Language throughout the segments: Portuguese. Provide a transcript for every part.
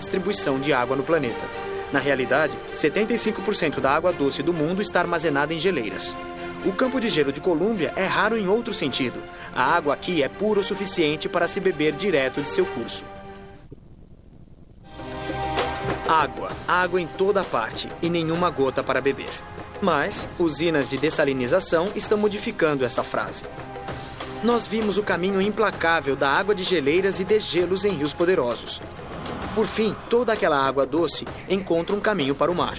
distribuição de água no planeta. Na realidade, 75% da água doce do mundo está armazenada em geleiras. O campo de gelo de Colômbia é raro em outro sentido. A água aqui é pura o suficiente para se beber direto de seu curso. Água em toda parte e nenhuma gota para beber. Mas usinas de dessalinização estão modificando essa frase. Nós vimos o caminho implacável da água de geleiras e degelos em rios poderosos. Por fim, toda aquela água doce encontra um caminho para o mar.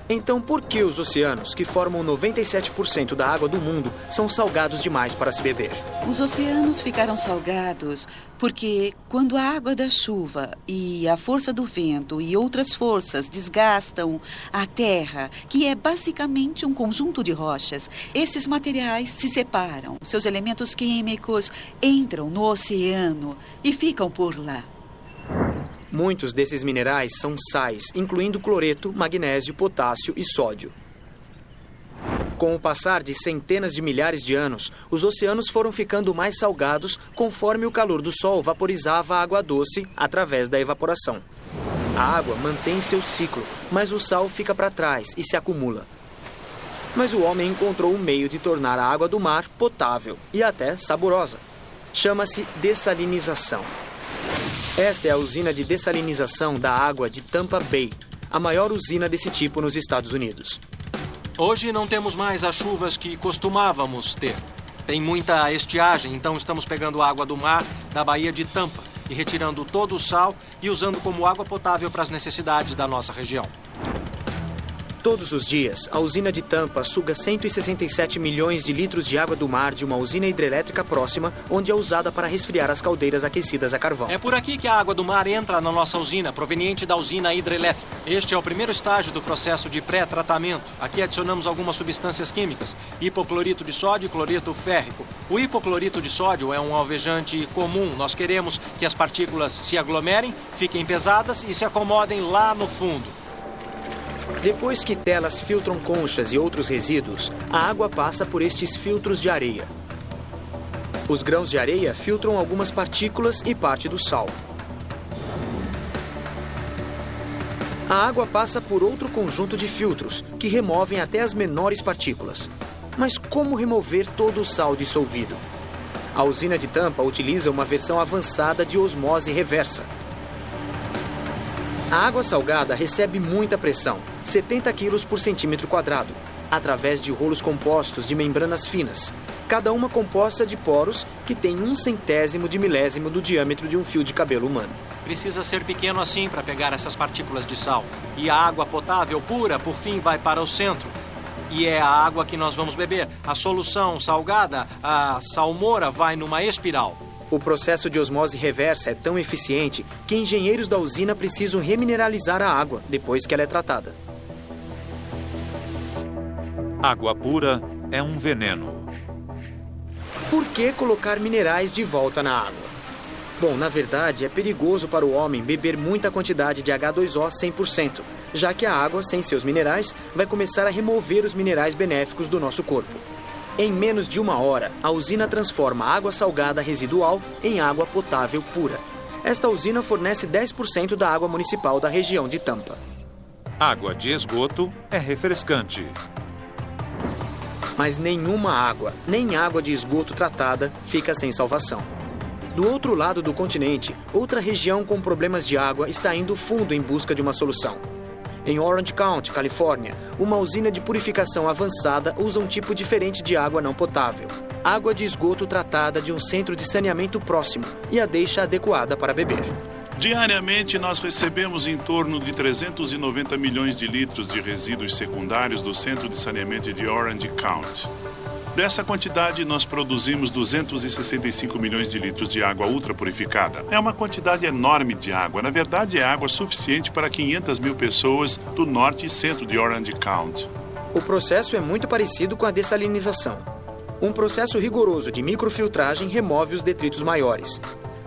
Então, por que os oceanos, que formam 97% da água do mundo, são salgados demais para se beber? Os oceanos ficaram salgados porque quando a água da chuva e a força do vento e outras forças desgastam a terra, que é basicamente um conjunto de rochas, esses materiais se separam. Seus elementos químicos entram no oceano e ficam por lá. Muitos desses minerais são sais, incluindo cloreto, magnésio, potássio e sódio. Com o passar de centenas de milhares de anos, os oceanos foram ficando mais salgados conforme o calor do sol vaporizava a água doce através da evaporação. A água mantém seu ciclo, mas o sal fica para trás e se acumula. Mas o homem encontrou um meio de tornar a água do mar potável e até saborosa. Chama-se dessalinização. Esta é a usina de dessalinização da água de Tampa Bay, a maior usina desse tipo nos Estados Unidos. Hoje não temos mais as chuvas que costumávamos ter. Tem muita estiagem, então estamos pegando água do mar da Baía de Tampa e retirando todo o sal e usando como água potável para as necessidades da nossa região. Todos os dias, a usina de Tampa suga 167 milhões de litros de água do mar de uma usina hidrelétrica próxima, onde é usada para resfriar as caldeiras aquecidas a carvão. É por aqui que a água do mar entra na nossa usina, proveniente da usina hidrelétrica. Este é o primeiro estágio do processo de pré-tratamento. Aqui adicionamos algumas substâncias químicas, hipoclorito de sódio e cloreto férrico. O hipoclorito de sódio é um alvejante comum. Nós queremos que as partículas se aglomerem, fiquem pesadas e se acomodem lá no fundo. Depois que telas filtram conchas e outros resíduos, a água passa por estes filtros de areia. Os grãos de areia filtram algumas partículas e parte do sal. A água passa por outro conjunto de filtros, que removem até as menores partículas. Mas como remover todo o sal dissolvido? A usina de Tampa utiliza uma versão avançada de osmose reversa. A água salgada recebe muita pressão, 70 kg por centímetro quadrado, através de rolos compostos de membranas finas, cada uma composta de poros que tem 1/100º de milésimo do diâmetro de um fio de cabelo humano. Precisa ser pequeno assim para pegar essas partículas de sal. E a água potável pura, por fim, vai para o centro. E é a água que nós vamos beber. A solução salgada, a salmoura, vai numa espiral. O processo de osmose reversa é tão eficiente que engenheiros da usina precisam remineralizar a água depois que ela é tratada. Água pura é um veneno. Por que colocar minerais de volta na água? Bom, na verdade, é perigoso para o homem beber muita quantidade de H2O 100%, já que a água, sem seus minerais, vai começar a remover os minerais benéficos do nosso corpo. Em menos de 1 hora, a usina transforma a água salgada residual em água potável pura. Esta usina fornece 10% da água municipal da região de Tampa. Água de esgoto é refrescante. Mas nenhuma água, nem água de esgoto tratada, fica sem salvação. Do outro lado do continente, outra região com problemas de água está indo fundo em busca de uma solução. Em Orange County, Califórnia, uma usina de purificação avançada usa um tipo diferente de água não potável. Água de esgoto tratada de um centro de saneamento próximo e a deixa adequada para beber. Diariamente, nós recebemos em torno de 390 milhões de litros de resíduos secundários do Centro de Saneamento de Orange County. Dessa quantidade, nós produzimos 265 milhões de litros de água ultrapurificada. É uma quantidade enorme de água. Na verdade, é água suficiente para 500 mil pessoas do norte e centro de Orange County. O processo é muito parecido com a dessalinização. Um processo rigoroso de microfiltragem remove os detritos maiores.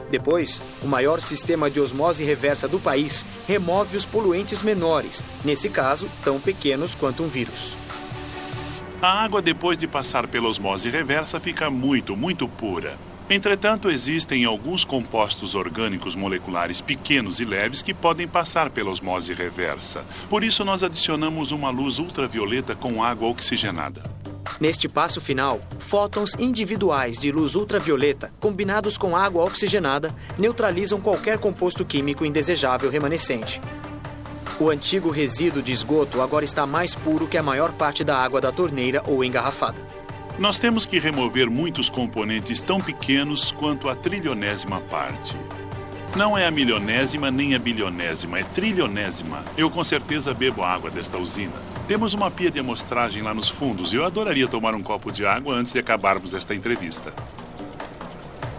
Depois, o maior sistema de osmose reversa do país remove os poluentes menores, nesse caso, tão pequenos quanto um vírus. A água, depois de passar pela osmose reversa, fica muito pura. Entretanto, existem alguns compostos orgânicos moleculares pequenos e leves que podem passar pela osmose reversa. Por isso, nós adicionamos uma luz ultravioleta com água oxigenada. Neste passo final, fótons individuais de luz ultravioleta, combinados com água oxigenada, neutralizam qualquer composto químico indesejável remanescente. O antigo resíduo de esgoto agora está mais puro que a maior parte da água da torneira ou engarrafada. Nós temos que remover muitos componentes tão pequenos quanto a trilionésima parte. Não é a milionésima nem a bilionésima, é trilionésima. Eu com certeza bebo a água desta usina. Temos uma pia de amostragem lá nos fundos e eu adoraria tomar um copo de água antes de acabarmos esta entrevista.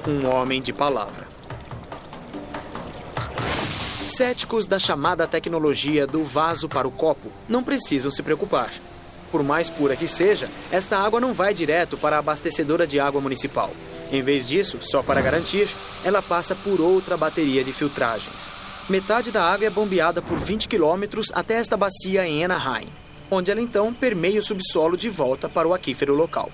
Um homem de palavra. Céticos da chamada tecnologia do vaso para o copo não precisam se preocupar. Por mais pura que seja, esta água não vai direto para a abastecedora de água municipal. Em vez disso, só para garantir, ela passa por outra bateria de filtragens. Metade da água é bombeada por 20 quilômetros até esta bacia em Anaheim, onde ela então permeia o subsolo de volta para o aquífero local.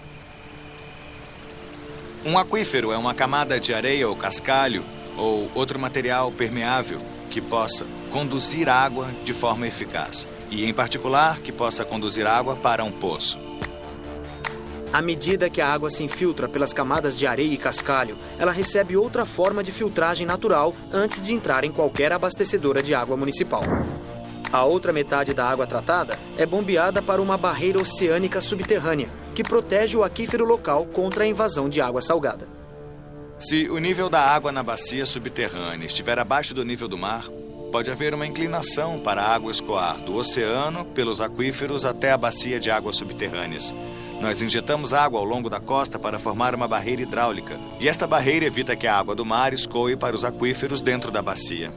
Um aquífero é uma camada de areia ou cascalho ou outro material permeável que possa conduzir água de forma eficaz. E, em particular, que possa conduzir água para um poço. À medida que a água se infiltra pelas camadas de areia e cascalho, ela recebe outra forma de filtragem natural antes de entrar em qualquer abastecedora de água municipal. A outra metade da água tratada é bombeada para uma barreira oceânica subterrânea, que protege o aquífero local contra a invasão de água salgada. Se o nível da água na bacia subterrânea estiver abaixo do nível do mar, pode haver uma inclinação para a água escoar do oceano pelos aquíferos até a bacia de águas subterrâneas. Nós injetamos água ao longo da costa para formar uma barreira hidráulica, e esta barreira evita que a água do mar escoe para os aquíferos dentro da bacia.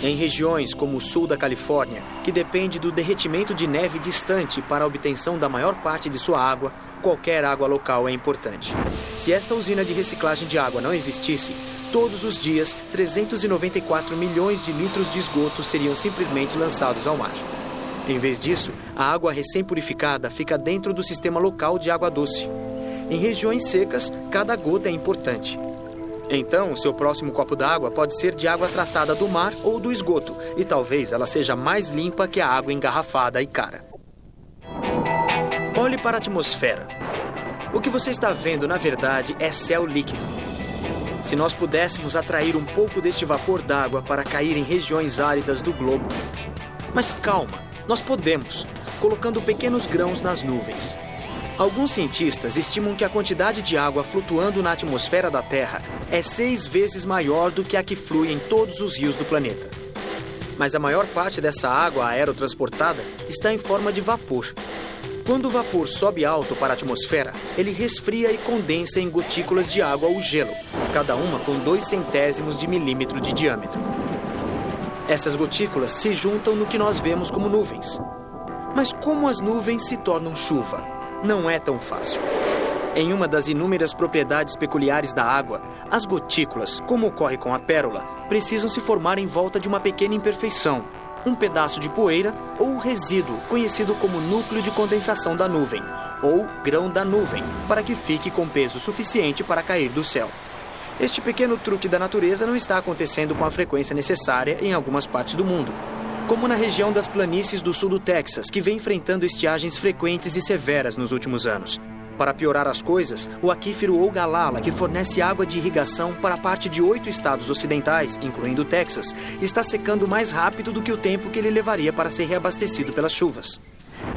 Em regiões como o sul da Califórnia, que depende do derretimento de neve distante para a obtenção da maior parte de sua água, qualquer água local é importante. Se esta usina de reciclagem de água não existisse, todos os dias, 394 milhões de litros de esgoto seriam simplesmente lançados ao mar. Em vez disso, a água recém-purificada fica dentro do sistema local de água doce. Em regiões secas, cada gota é importante. Então, o seu próximo copo d'água pode ser de água tratada do mar ou do esgoto, e talvez ela seja mais limpa que a água engarrafada e cara. Olhe para a atmosfera. O que você está vendo, na verdade, é céu líquido. Se nós pudéssemos atrair um pouco deste vapor d'água para cair em regiões áridas do globo. Mas calma, nós podemos, colocando pequenos grãos nas nuvens. Alguns cientistas estimam que a quantidade de água flutuando na atmosfera da Terra é 6 vezes maior do que a que flui em todos os rios do planeta. Mas a maior parte dessa água aerotransportada está em forma de vapor. Quando o vapor sobe alto para a atmosfera, ele resfria e condensa em gotículas de água ou gelo, cada uma com 0,02 de milímetro de diâmetro. Essas gotículas se juntam no que nós vemos como nuvens. Mas como as nuvens se tornam chuva? Não é tão fácil. Em uma das inúmeras propriedades peculiares da água, as gotículas, como ocorre com a pérola, precisam se formar em volta de uma pequena imperfeição, um pedaço de poeira ou resíduo conhecido como núcleo de condensação da nuvem, ou grão da nuvem, para que fique com peso suficiente para cair do céu. Este pequeno truque da natureza não está acontecendo com a frequência necessária em algumas partes do mundo, como na região das planícies do sul do Texas, que vem enfrentando estiagens frequentes e severas nos últimos anos. Para piorar as coisas, o aquífero Ogallala, que fornece água de irrigação para parte de 8 estados ocidentais, incluindo o Texas, está secando mais rápido do que o tempo que ele levaria para ser reabastecido pelas chuvas.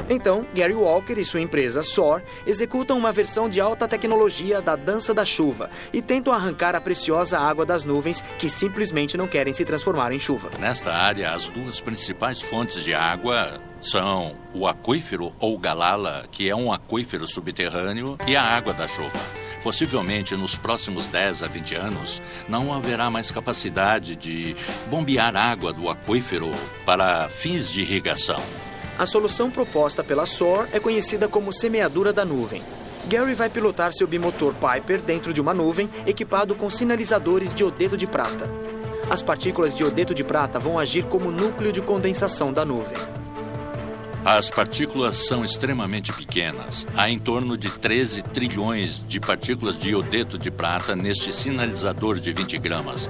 Então, Gary Walker e sua empresa SOAR executam uma versão de alta tecnologia da dança da chuva e tentam arrancar a preciosa água das nuvens que simplesmente não querem se transformar em chuva. Nesta área, as duas principais fontes de água são o aquífero Ogallala, que é um aquífero subterrâneo, e a água da chuva. Possivelmente, nos próximos 10 a 20 anos, não haverá mais capacidade de bombear água do aquífero para fins de irrigação. A solução proposta pela SOAR é conhecida como semeadura da nuvem. Gary vai pilotar seu bimotor Piper dentro de uma nuvem equipado com sinalizadores de iodeto de prata. As partículas de iodeto de prata vão agir como núcleo de condensação da nuvem. As partículas são extremamente pequenas. Há em torno de 13 trilhões de partículas de iodeto de prata neste sinalizador de 20 gramas.